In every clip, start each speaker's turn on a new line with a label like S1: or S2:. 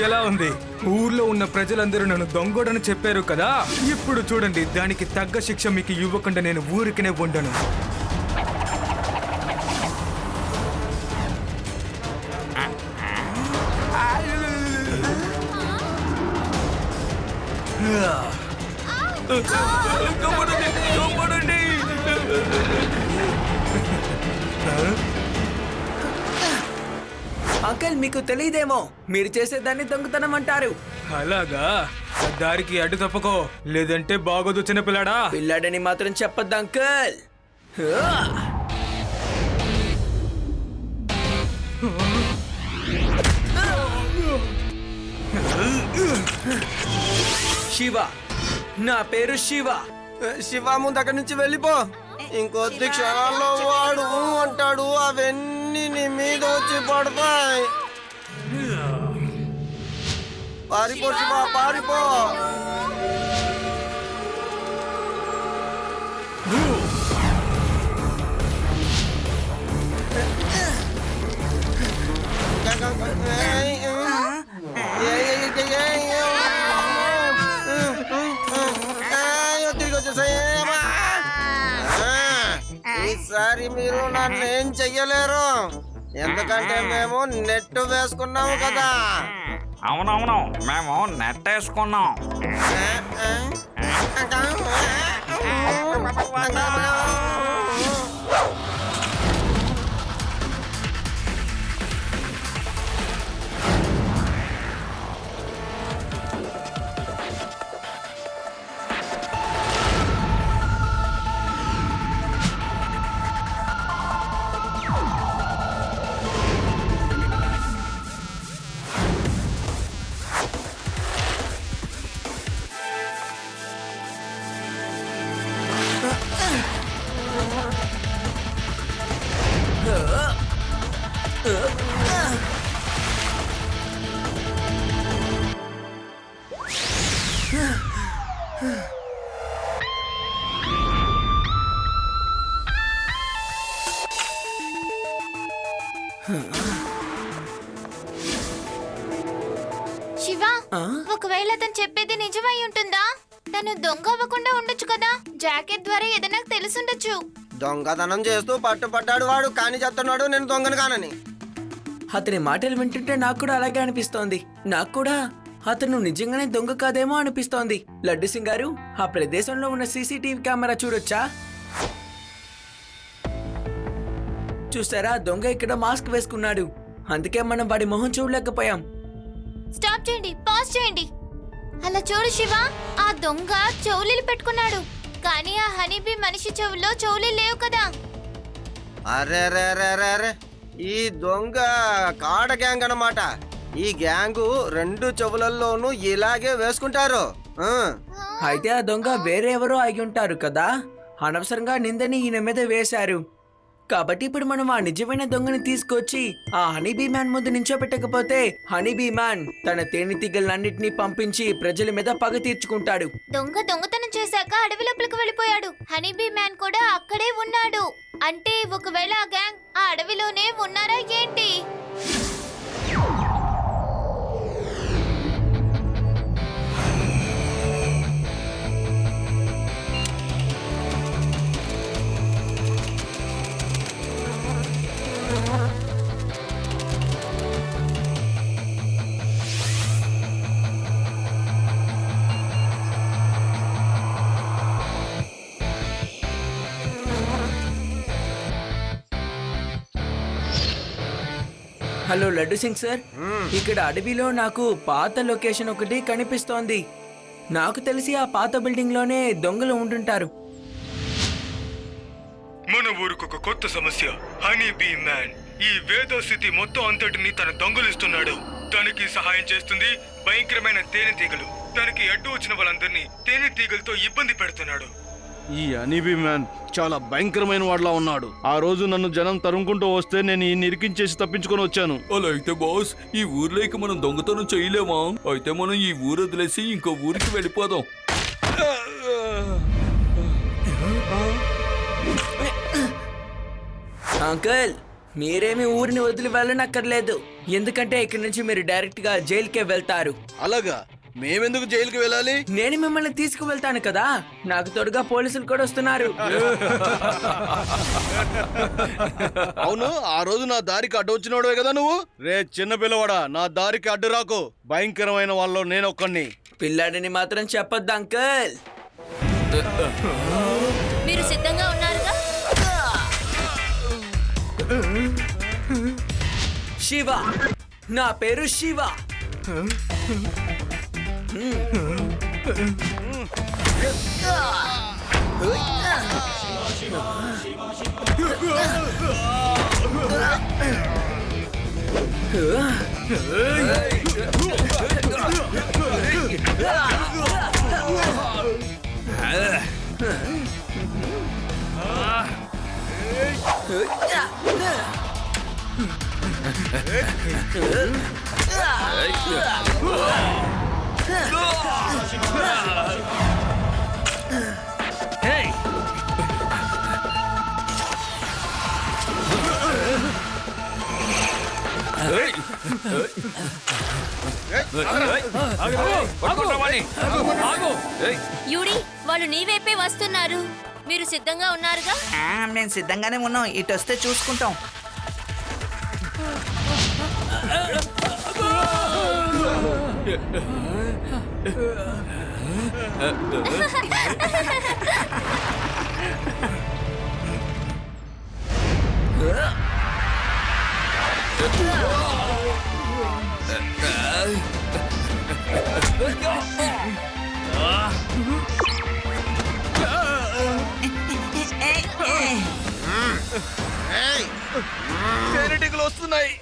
S1: ఎలా ఉంది? ఊర్లో ఉన్న ప్రజలందరూ నన్ను దొంగోడని చెప్పారు కదా. ఇప్పుడు చూడండి, దానికి తగ్గ శిక్ష మీకు ఇవ్వకుండా నేను ఊరికనే ఉండను.
S2: అంకల్, మీకు తెలియదేమో, మీరు చేసేదాన్ని దొంగతనం అంటారు.
S1: అలాగా? దారికి అడ్డు తప్పుకో, లేదంటే బాగోదు చిన్నపిల్లాడా.
S2: పిల్లాడని మాత్రం చెప్పొద్దు అంకల్. శివ, నా పేరు శివ.
S3: శివ ముందు అక్కడి నుంచి వెళ్ళిపో. ఇంకొద్ది క్షణాల్లో వాడు అంటాడు, అవన్నీ నీ మీద వచ్చి పడతాయి. పారిపో శివ, పారిపో. తిరిగి వచ్చేసాయి. ఈసారి మీరు నన్ను ఏం చెయ్యలేరు, ఎందుకంటే మేము నెట్ వేసుకున్నాము కదా.
S4: అవునవును, మేము నెట్ వేసుకున్నాం.
S5: శివ, ఒకవేళ అతను చెప్పేది నిజమై ఉంటుందా? తను దొంగ అవ్వకుండా ఉండొచ్చు కదా. జాకెట్ ద్వారా ఏదైనా తెలుసుండొచ్చు.
S3: దొంగతనం చేస్తూ పట్టుపడ్డాడు వాడు, కానీ చెప్తున్నాడు నేను దొంగను కానని.
S2: అతని మాటలు వింటుంటే నాకు కూడా అలాగే అనిపిస్తోంది. నాకు కూడా అతను నిజంగానే దొంగ కాదేమో అనిపిస్తోంది. లడ్డు సింగ్ గారు, ఆ ప్రదేశంలో ఉన్న సీసీటీవీ కెమెరా చూడొచ్చా? చూసారా, దొంగ ఇక్కడ మాస్క్ వేసుకున్నాడు, అందుకే మనం వాడి మొహం చూడలేకపోయాం.
S5: స్టాప్ చేయండి, పాజ్ చేయండి. అలా చూడు శివ, ఆ దొంగ చెవులీలు పెట్టుకున్నాడు, కానీ ఆ హనీబీ మనిషి చెవుల్లో చెవులీలు లేవు కదా.
S3: అరే రే రే రే రే, ఈ దొంగ కాడ గ్యాంగ్ అన్నమాట. ఈ గ్యాంగు రెండు చెవులల్లోనూ ఇలాగే వేసుకుంటారు.
S2: అయితే ఆ దొంగ వేరే ఎవరో అయి ఉంటారు కదా. అనవసరంగా నిందని ఈయన మీద వేశారు. కాబట్టి ఇప్పుడు మనం ఆ నిజమైన దొంగని తీసుకొచ్చి ఆ హనీబీ మ్యాన్ ముందు నించోబెట్టకపోతే హనీబీ మ్యాన్ తన తేనెటీగలన్నింటినీ పంపించి ప్రజల మీద పగ తీర్చుకుంటాడు.
S5: దొంగ దొంగతనం చేశాక అడవి లోపలికి వెళ్ళిపోయాడు. హనీబీ మ్యాన్ కూడా అక్కడే ఉన్నాడు. అంటే ఒకవేళ ఆ గ్యాంగ్ ఆ అడవిలోనే ఉన్నారా ఏంటి?
S2: హలో లడ్డు సింగ్ సార్, ఇక్కడ అడవిలో నాకు పాత లొకేషన్ ఒకటి కనిపిస్తోంది. నాకు తెలిసి ఆ పాత బిల్డింగ్ లోనే దొంగలు ఉంటుంటారు.
S1: మన ఊరికి ఒక కొత్త సమస్య, హనీబీ మ్యాన్. ఈ వేద స్థితి మొత్తం అంతటిని తన దొంగలిస్తున్నాడు. తనకి సహాయం చేస్తుంది భయంకరమైన తేనెటీగలు. తనకి అడ్డు వచ్చిన వాళ్ళందరినీ తేనెటీగలతో ఇబ్బంది పెడుతున్నాడు.
S6: ఈ హనీబీ మ్యాన్ చాలా భయంకరమైన వాడిలా ఉన్నాడు. ఆ రోజు నన్ను జనం తరుముకుంటూ వస్తే నేను ఈ నిరికించేసి తప్పించుకొని వచ్చాను.
S7: అలా అయితే బాస్, ఈ ఊర్లోకి మనం దొంగతనం చేయలేమా? అయితే మనం ఈ ఊరు వదిలేసి ఇంకో ఊరికి వెళ్ళిపోదాం.
S2: అంకుల్, మీరేమి ఊరిని వదిలి వెళ్ళనక్కర్లేదు, ఎందుకంటే ఇక్కడి నుంచి మీరు డైరెక్ట్ గా జైలుకే వెళ్తారు.
S6: అలాగా? మేమెందుకు జైలుకి వెళ్ళాలి?
S2: నేను మిమ్మల్ని తీసుకువెళ్తాను కదా, నాకు తోడుగా పోలీసులు కూడా వస్తున్నారు.
S6: అవును, ఆ రోజు నా దారికి అడ్డు వచ్చినోడవే కదా నువ్వు. రే చిన్న పిల్లవాడా, నా దారికి అడ్డు రాకు. భయంకరమైన వాళ్ళలో నేను ఒక్కడిని.
S2: పిల్లాడిని మాత్రం చెప్పొద్దు అంకుల్.
S5: మీరు సిద్ధంగా ఉన్నారుగా?
S2: శివ, నా పేరు శివ.
S5: యూడి, వాళ్ళు నీ వైపే వస్తున్నారు. మీరు సిద్ధంగా ఉన్నారుగా?
S8: మేము సిద్ధంగానే ఉన్నాం. ఇటు వస్తే చూసుకుంటాం.
S6: తేనెటీగలు వస్తున్నాయి.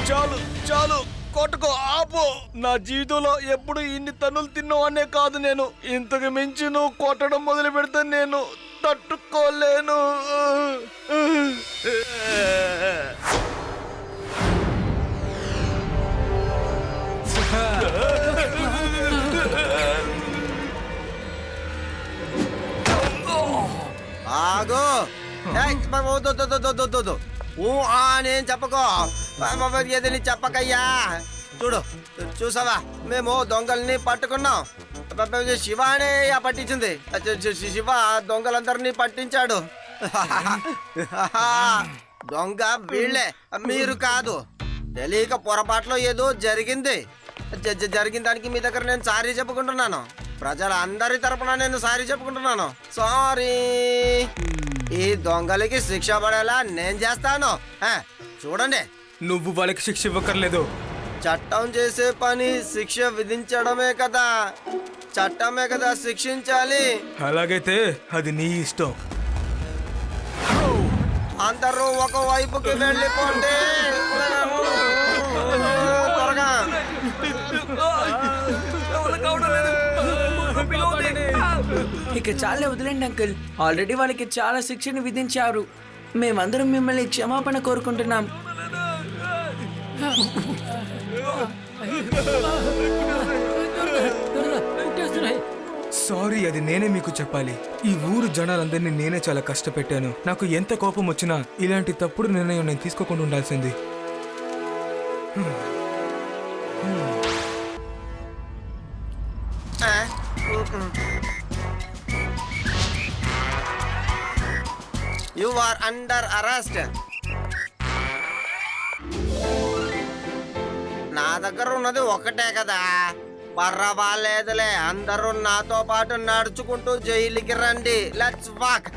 S6: చాలు చాలు, కొట్టుకో, ఆపు. నా జీవితంలో ఎప్పుడు ఇన్ని తన్నులు తిన్నవానే కాదు నేను. ఇంతకు మించి నువ్వు కొట్టడం మొదలు పెడితే నేను తట్టుకోలేను.
S3: ఆగు. నేను చెప్పకో, ఏదని చెప్పకయ్యా. చూడు, చూసావా, మేము దొంగల్ని పట్టుకున్నాం. శివానే పట్టించింది. శివ దొంగలందరినీ పట్టించాడు. దొంగ వీళ్ళే, మీరు కాదు. తెలియక పొరపాట్లో ఏదో జరిగింది. జరిగిన దానికి మీ దగ్గర నేను సారీ చెప్పుకుంటున్నాను. ప్రజలందరి తరపున నేను సారీ చెప్పుకుంటున్నాను. సారీ. ఈ దొంగలకి శిక్ష పడేలా నేను చేస్తాను. చూడండి,
S1: నువ్వు వాళ్ళకి శిక్ష ఇవ్వక్కర్లేదు.
S3: చట్టం చేసే పని శిక్ష విధించడమే కదా. చట్టమే కదా శిక్షించాలి.
S1: అలాగైతే అది నీ ఇష్టం.
S3: అందరూ ఒక వైపుకి వెళ్ళిపోండి. త్వరగా.
S2: ఇక చాలా వదిలేండి అంకుల్, ఆల్రెడీ వాళ్ళకి చాలా శిక్షను విధించారు. మేమందరం మిమ్మల్ని క్షమాపణ కోరుకుంటున్నాం.
S1: సారీ, అది నేనే మీకు చెప్పాలి. ఈ ఊరు జనాలందరినీ నేనే చాలా కష్టపెట్టాను. నాకు ఎంత కోపం వచ్చినా ఇలాంటి తప్పుడు నిర్ణయం నేను తీసుకోకుండా ఉండాల్సింది.
S3: You are under arrest. నా దగ్గర ఉన్నది ఒకటే కదా, పర్వాలేదులే. అందరూ నాతో పాటు నడుచుకుంటూ జైలుకి రండి. Let's walk.